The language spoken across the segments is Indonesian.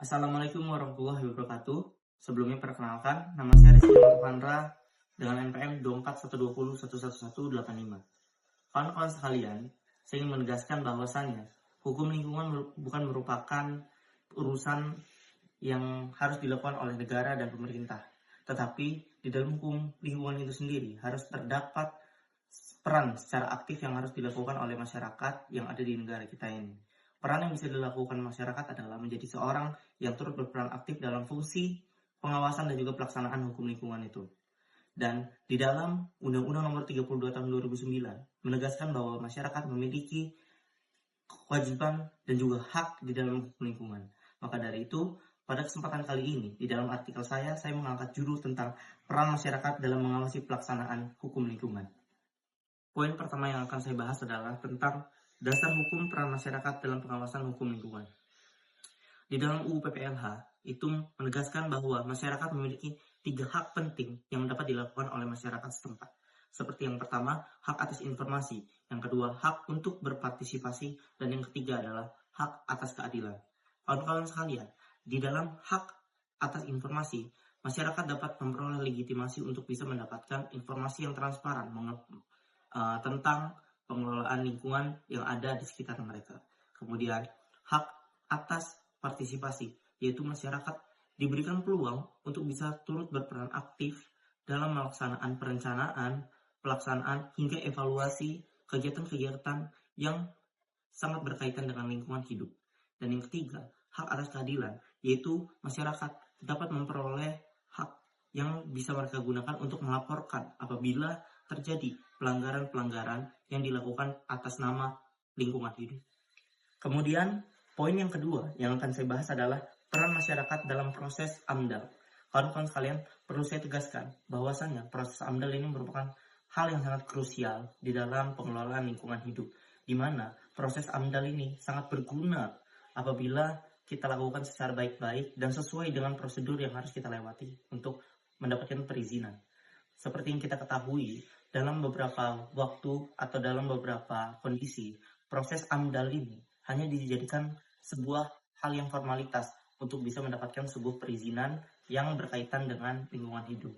Assalamualaikum warahmatullahi wabarakatuh. Sebelumnya perkenalkan, nama saya Rizky Nurfandra dengan NPM 2412011185. Kawan-kawan sekalian, saya ingin menegaskan bahwasannya hukum lingkungan bukan merupakan urusan yang harus dilakukan oleh negara dan pemerintah. Tetapi di dalam hukum lingkungan itu sendiri harus terdapat peran secara aktif yang harus dilakukan oleh masyarakat yang ada di negara kita ini. Peran yang bisa dilakukan masyarakat adalah menjadi seorang yang turut berperan aktif dalam fungsi pengawasan dan juga pelaksanaan hukum lingkungan itu. Dan di dalam Undang-Undang Nomor 32 Tahun 2009 menegaskan bahwa masyarakat memiliki kewajiban dan juga hak di dalam hukum lingkungan. Maka dari itu, pada kesempatan kali ini, di dalam artikel saya mengangkat judul tentang peran masyarakat dalam mengawasi pelaksanaan hukum lingkungan. Poin pertama yang akan saya bahas adalah tentang dasar hukum peran masyarakat dalam pengawasan hukum lingkungan. Di dalam UU PPLH itu menegaskan bahwa masyarakat memiliki 3 hak penting yang dapat dilakukan oleh masyarakat setempat. Seperti yang pertama, hak atas informasi. Yang kedua, hak untuk berpartisipasi. Dan yang ketiga adalah hak atas keadilan. Kawan-kawan sekalian, di dalam hak atas informasi, masyarakat dapat memperoleh legitimasi untuk bisa mendapatkan informasi yang transparan tentang pengelolaan lingkungan yang ada di sekitar mereka. Kemudian, hak atas partisipasi, yaitu masyarakat diberikan peluang untuk bisa turut berperan aktif dalam melaksanakan perencanaan, pelaksanaan, hingga evaluasi kegiatan-kegiatan yang sangat berkaitan dengan lingkungan hidup. Dan yang ketiga, hak atas keadilan, yaitu masyarakat dapat memperoleh hak yang bisa mereka gunakan untuk melaporkan apabila terjadi pelanggaran-pelanggaran yang dilakukan atas nama lingkungan hidup. Kemudian, poin yang kedua yang akan saya bahas adalah peran masyarakat dalam proses AMDAL. Kawan-kawan sekalian, perlu saya tegaskan bahwasannya proses AMDAL ini merupakan hal yang sangat krusial di dalam pengelolaan lingkungan hidup, di mana proses AMDAL ini sangat berguna apabila kita lakukan secara baik-baik dan sesuai dengan prosedur yang harus kita lewati untuk mendapatkan perizinan. Seperti yang kita ketahui, dalam beberapa waktu atau dalam beberapa kondisi, proses AMDAL ini hanya dijadikan sebuah hal yang formalitas untuk bisa mendapatkan sebuah perizinan yang berkaitan dengan lingkungan hidup.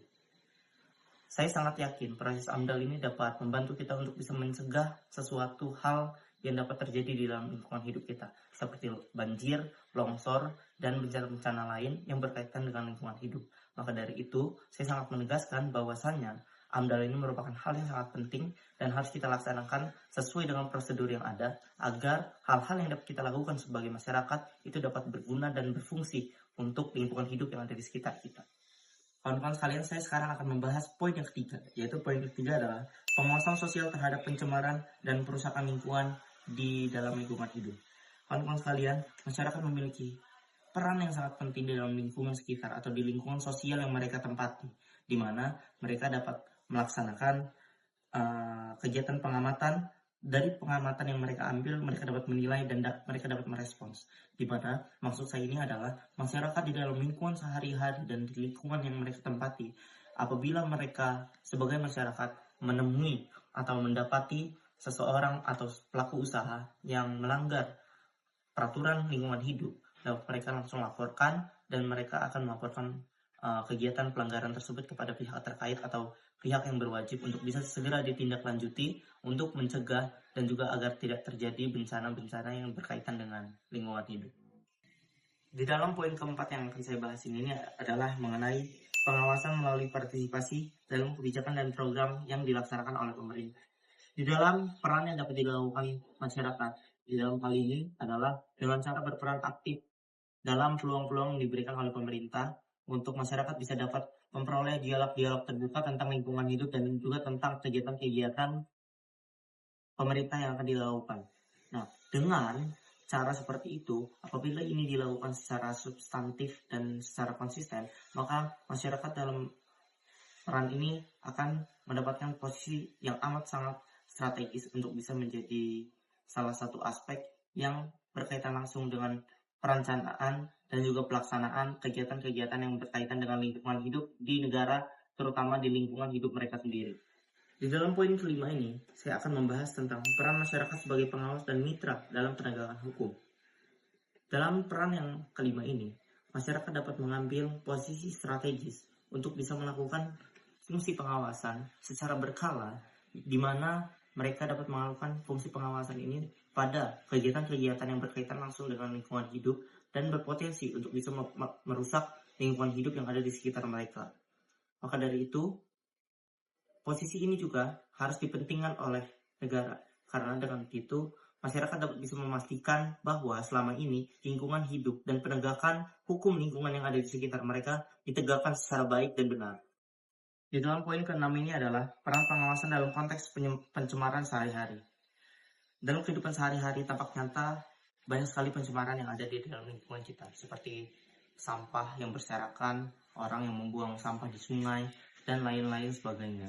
Saya sangat yakin proses AMDAL ini dapat membantu kita untuk bisa mencegah sesuatu hal yang dapat terjadi di dalam lingkungan hidup kita, seperti banjir, longsor, dan bencana-bencana lain yang berkaitan dengan lingkungan hidup. Maka dari itu, saya sangat menegaskan bahwasannya AMDAL ini merupakan hal yang sangat penting dan harus kita laksanakan sesuai dengan prosedur yang ada agar hal-hal yang dapat kita lakukan sebagai masyarakat itu dapat berguna dan berfungsi untuk lingkungan hidup yang ada di sekitar kita. Kawan-kawan sekalian, saya sekarang akan membahas poin yang ketiga, yaitu poin ketiga adalah pengawasan sosial terhadap pencemaran dan perusakan lingkungan di dalam lingkungan hidup. Kawan-kawan sekalian, masyarakat memiliki peran yang sangat penting di dalam lingkungan sekitar atau di lingkungan sosial yang mereka tempati, di mana mereka dapat melaksanakan kegiatan pengamatan. Dari pengamatan yang mereka ambil, mereka dapat menilai dan mereka dapat merespons. Di mana maksud saya ini adalah masyarakat di dalam lingkungan sehari-hari dan di lingkungan yang mereka tempati, apabila mereka sebagai masyarakat menemui atau mendapati seseorang atau pelaku usaha yang melanggar peraturan lingkungan hidup, mereka langsung laporkan dan mereka akan melaporkan kegiatan pelanggaran tersebut kepada pihak terkait atau pihak yang berwajib untuk bisa segera ditindaklanjuti untuk mencegah dan juga agar tidak terjadi bencana-bencana yang berkaitan dengan lingkungan hidup. Di dalam poin keempat yang akan saya bahas ini adalah mengenai pengawasan melalui partisipasi dalam kebijakan dan program yang dilaksanakan oleh pemerintah. Di dalam peran yang dapat dilakukan masyarakat di dalam hal ini adalah dengan cara berperan aktif dalam peluang-peluang yang diberikan oleh pemerintah untuk masyarakat bisa dapat memperoleh dialog-dialog terbuka tentang lingkungan hidup dan juga tentang kegiatan-kegiatan pemerintah yang akan dilakukan. Nah, dengan cara seperti itu, apabila ini dilakukan secara substantif dan secara konsisten, maka masyarakat dalam peran ini akan mendapatkan posisi yang amat sangat strategis untuk bisa menjadi salah satu aspek yang berkaitan langsung dengan perencanaan dan juga pelaksanaan kegiatan-kegiatan yang berkaitan dengan lingkungan hidup di negara, terutama di lingkungan hidup mereka sendiri. Di dalam poin kelima ini, saya akan membahas tentang peran masyarakat sebagai pengawas dan mitra dalam penegakan hukum. Dalam peran yang kelima ini, masyarakat dapat mengambil posisi strategis untuk bisa melakukan fungsi pengawasan secara berkala, di mana mereka dapat melakukan fungsi pengawasan ini pada kegiatan-kegiatan yang berkaitan langsung dengan lingkungan hidup dan berpotensi untuk bisa merusak lingkungan hidup yang ada di sekitar mereka. Maka dari itu, posisi ini juga harus dipentingkan oleh negara, karena dengan begitu masyarakat dapat bisa memastikan bahwa selama ini lingkungan hidup dan penegakan hukum lingkungan yang ada di sekitar mereka ditegakkan secara baik dan benar. Di dalam poin ke-6 ini adalah peran pengawasan dalam konteks pencemaran sehari-hari. Dalam kehidupan sehari-hari tampak nyata banyak sekali pencemaran yang ada di dalam lingkungan kita, seperti sampah yang berserakan, orang yang membuang sampah di sungai, dan lain-lain sebagainya.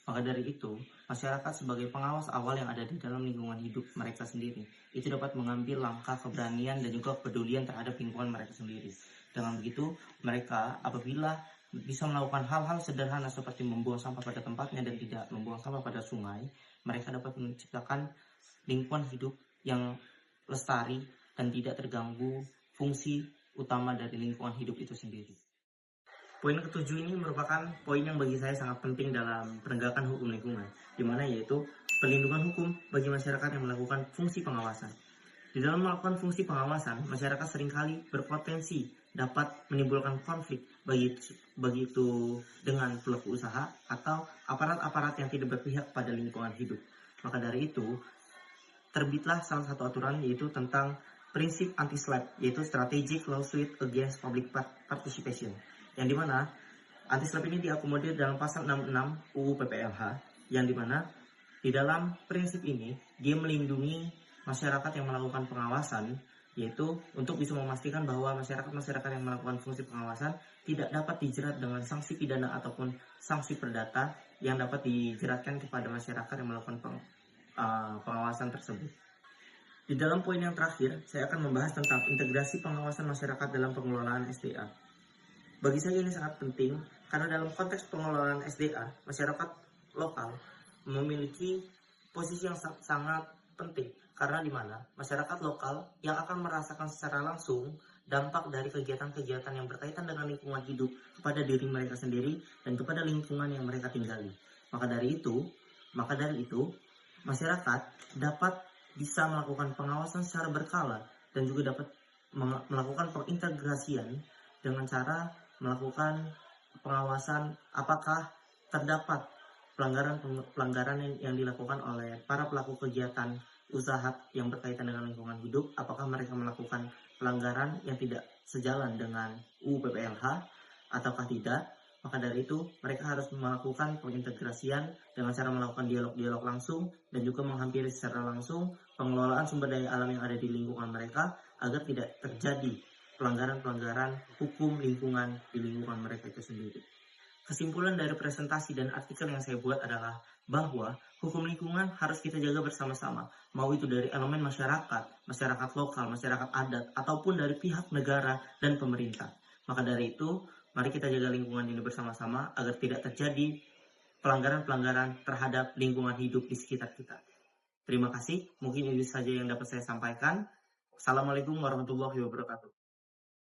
Maka dari itu, masyarakat sebagai pengawas awal yang ada di dalam lingkungan hidup mereka sendiri, itu dapat mengambil langkah keberanian dan juga kepedulian terhadap lingkungan mereka sendiri. Dengan begitu, mereka apabila bisa melakukan hal-hal sederhana seperti membuang sampah pada tempatnya dan tidak membuang sampah pada sungai, mereka dapat menciptakan lingkungan hidup yang lestari dan tidak terganggu fungsi utama dari lingkungan hidup itu sendiri. Poin ketujuh ini merupakan poin yang bagi saya sangat penting dalam penegakan hukum lingkungan, di mana yaitu perlindungan hukum bagi masyarakat yang melakukan fungsi pengawasan. Di dalam melakukan fungsi pengawasan, masyarakat seringkali berpotensi dapat menimbulkan konflik, bagi itu dengan pelaku usaha atau aparat-aparat yang tidak berpihak pada lingkungan hidup. Maka dari itu, terbitlah salah satu aturan yaitu tentang prinsip anti-SLAPP, yaitu Strategic Lawsuit Against Public Participation, yang dimana anti-SLAPP ini diakomodir dalam pasal 66 UU PPLH, yang dimana di dalam prinsip ini dia melindungi masyarakat yang melakukan pengawasan, yaitu untuk bisa memastikan bahwa masyarakat yang melakukan fungsi pengawasan tidak dapat dijerat dengan sanksi pidana ataupun sanksi perdata yang dapat dijeratkan kepada masyarakat yang melakukan pengawasan tersebut. Di dalam poin yang terakhir, saya akan membahas tentang integrasi pengawasan masyarakat dalam pengelolaan SDA. Bagi saya ini sangat penting karena dalam konteks pengelolaan SDA, masyarakat lokal memiliki posisi yang sangat penting, karena di mana masyarakat lokal yang akan merasakan secara langsung dampak dari kegiatan-kegiatan yang berkaitan dengan lingkungan hidup kepada diri mereka sendiri dan kepada lingkungan yang mereka tinggali. Maka dari itu, masyarakat dapat bisa melakukan pengawasan secara berkala dan juga dapat melakukan pengintegrasian dengan cara melakukan pengawasan apakah terdapat pelanggaran yang dilakukan oleh para pelaku kegiatan usaha yang berkaitan dengan lingkungan hidup, apakah mereka melakukan pelanggaran yang tidak sejalan dengan UU PPLH ataukah tidak. Maka dari itu mereka harus melakukan pengintegrasian dengan cara melakukan dialog-dialog langsung dan juga menghampiri secara langsung pengelolaan sumber daya alam yang ada di lingkungan mereka agar tidak terjadi pelanggaran-pelanggaran hukum lingkungan di lingkungan mereka itu sendiri. Kesimpulan dari presentasi dan artikel yang saya buat adalah bahwa hukum lingkungan harus kita jaga bersama-sama, mau itu dari elemen masyarakat lokal, masyarakat adat, ataupun dari pihak negara dan pemerintah. Maka dari itu, mari kita jaga lingkungan ini bersama-sama agar tidak terjadi pelanggaran-pelanggaran terhadap lingkungan hidup di sekitar kita. Terima kasih, mungkin ini saja yang dapat saya sampaikan. Assalamualaikum warahmatullahi wabarakatuh.